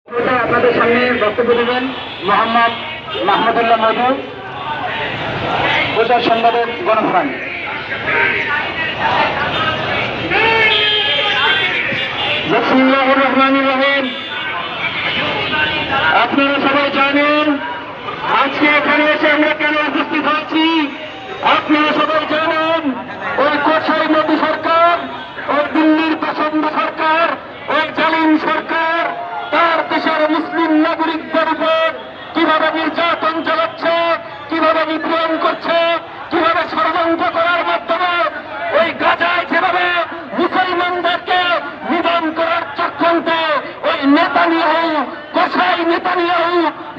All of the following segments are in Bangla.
আপনাদের সামনে বক্তব্য দেবেন মোহাম্মদ মাহমুদুল্লাহ মধু, প্রচার সম্পাদক গণফ্রন্ট। বিসমিল্লাহির রহমানির রহিম। আপনারা সবাই জানেন আজকে এখানে এসে আমরা কেন উপস্থিত হয়েছি। আপনারা সবাই জানেন ওই কোথায় মোদী সরকার, ওই দিল্লির পছন্দ সরকার, ওই জালিম সরকার তার দেশের মুসলিম নাগরিকদের উপর কিভাবে নির্যাতন চালাচ্ছে, কিভাবে নিপীড়ন করছে, কিভাবে ষড়যন্ত্র করার মাধ্যমে ওই গাজায় যেভাবে মুসলমানদেরকে নিধন করার চক্রান্তে ওই নেতানিয়াহু, কোথায় নেতানিয়াহু,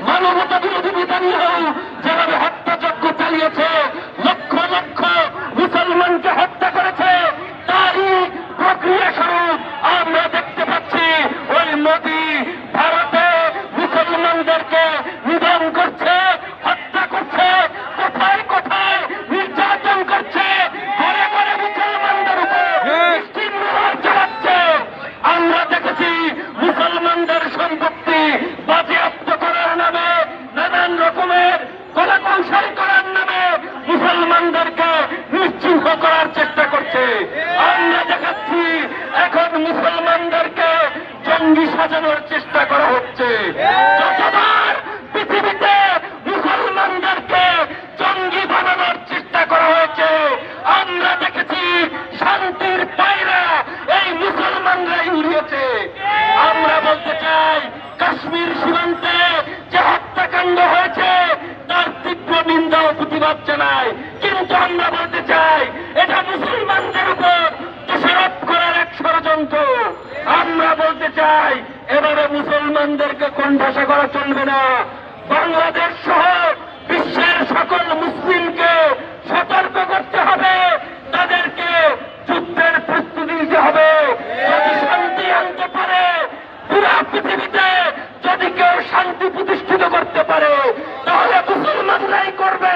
মানবতা বিরোধী নেতানিয়াহু যেভাবে হত্যাযজ্ঞ চালিয়েছে, লক্ষ লক্ষ মুসলমানকে হত্যা করেছে, তারই প্রক্রিয়া স্বরূপ আমরা দেখতে পাচ্ছি ওই মোদী ভারতে মুসলমানদেরকে নিধন করছে, হত্যা করছে, কোথায় কোথায় নির্যাতন করছে, ঘরে ঘরে মুসলমানদের উপর নিশ্চিহ্নভাবে চালাচ্ছে। আমরা দেখেছি মুসলমানদের সম্পত্তি বাজেয়াপ্ত করার নামে, নানান রকমের কলাকৌশল করার নামে মুসলমানদেরকে নিশ্চিহ্ন করার চেষ্টা করছে। আমরা দেখাচ্ছি এখন মুসলমানদেরকে জঙ্গি সাজানোর চেষ্টা করা হচ্ছে। যতবার পৃথিবীতে মুসলমানদেরকে জঙ্গি বানানোর চেষ্টা করা হয়েছে, আমরা দেখেছি শান্তির পায়রা এই মুসলমানরাই উড়িয়েছে। আমরা বলতে চাই কাশ্মীর সীমান্তে যে হত্যাকাণ্ড হয়েছে তার তীব্র নিন্দা ও প্রতিবাদ জানাই, কিন্তু আমরা বলতে চাই এটা মুসলমানদের উপর দোষারোপ করার এক ষড়যন্ত্র। আমরা বলতে চাই এবারে মুসলমানদেরকে কোণঠাসা করা চলবে না। বাংলাদেশ সহ বিশ্বের সকল মুসলিমকে সতর্ক করতে হবে, তাদেরকে যুদ্ধের প্রস্তুতি দিতে হবে। যদি শান্তি আনতে পারে পুরা পৃথিবীতে, যদি কেউ শান্তি প্রতিষ্ঠিত করতে পারে তাহলে মুসলমানরাই করবে।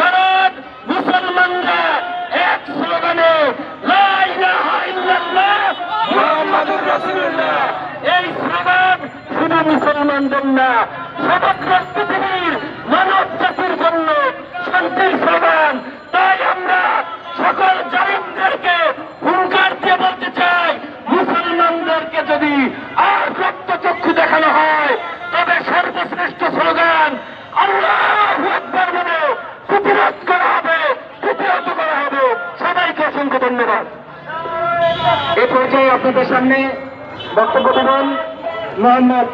কারণ মুসলমানরা এক স্লোগানে লা ইলাহা ইল্লাল্লাহ মুহাম্মাদুর রাসূলুল্লাহ, এই স্লোগান শুধু মুসলমানদের না, সমগ্র পৃথিবীর মানব জাতির জন্য শান্তির স্লোগান। তাই আমরা সকল জালিমদেরকে হুঙ্কার দিয়ে বলতে চাই, মুসলমানদেরকে যদি আর রক্তচক্ষু দেখানো হয় তবে সর্বশ্রেষ্ঠ স্লোগান আল্লাহু আকবার বলে প্রতিরোধ করা হবে, প্রতিহত করা হবে। সবাইকে অসংখ্য ধন্যবাদ। এ পর্যায়ে আপনাদের সামনে বক্তব্য দেবেন মোহাম্মদ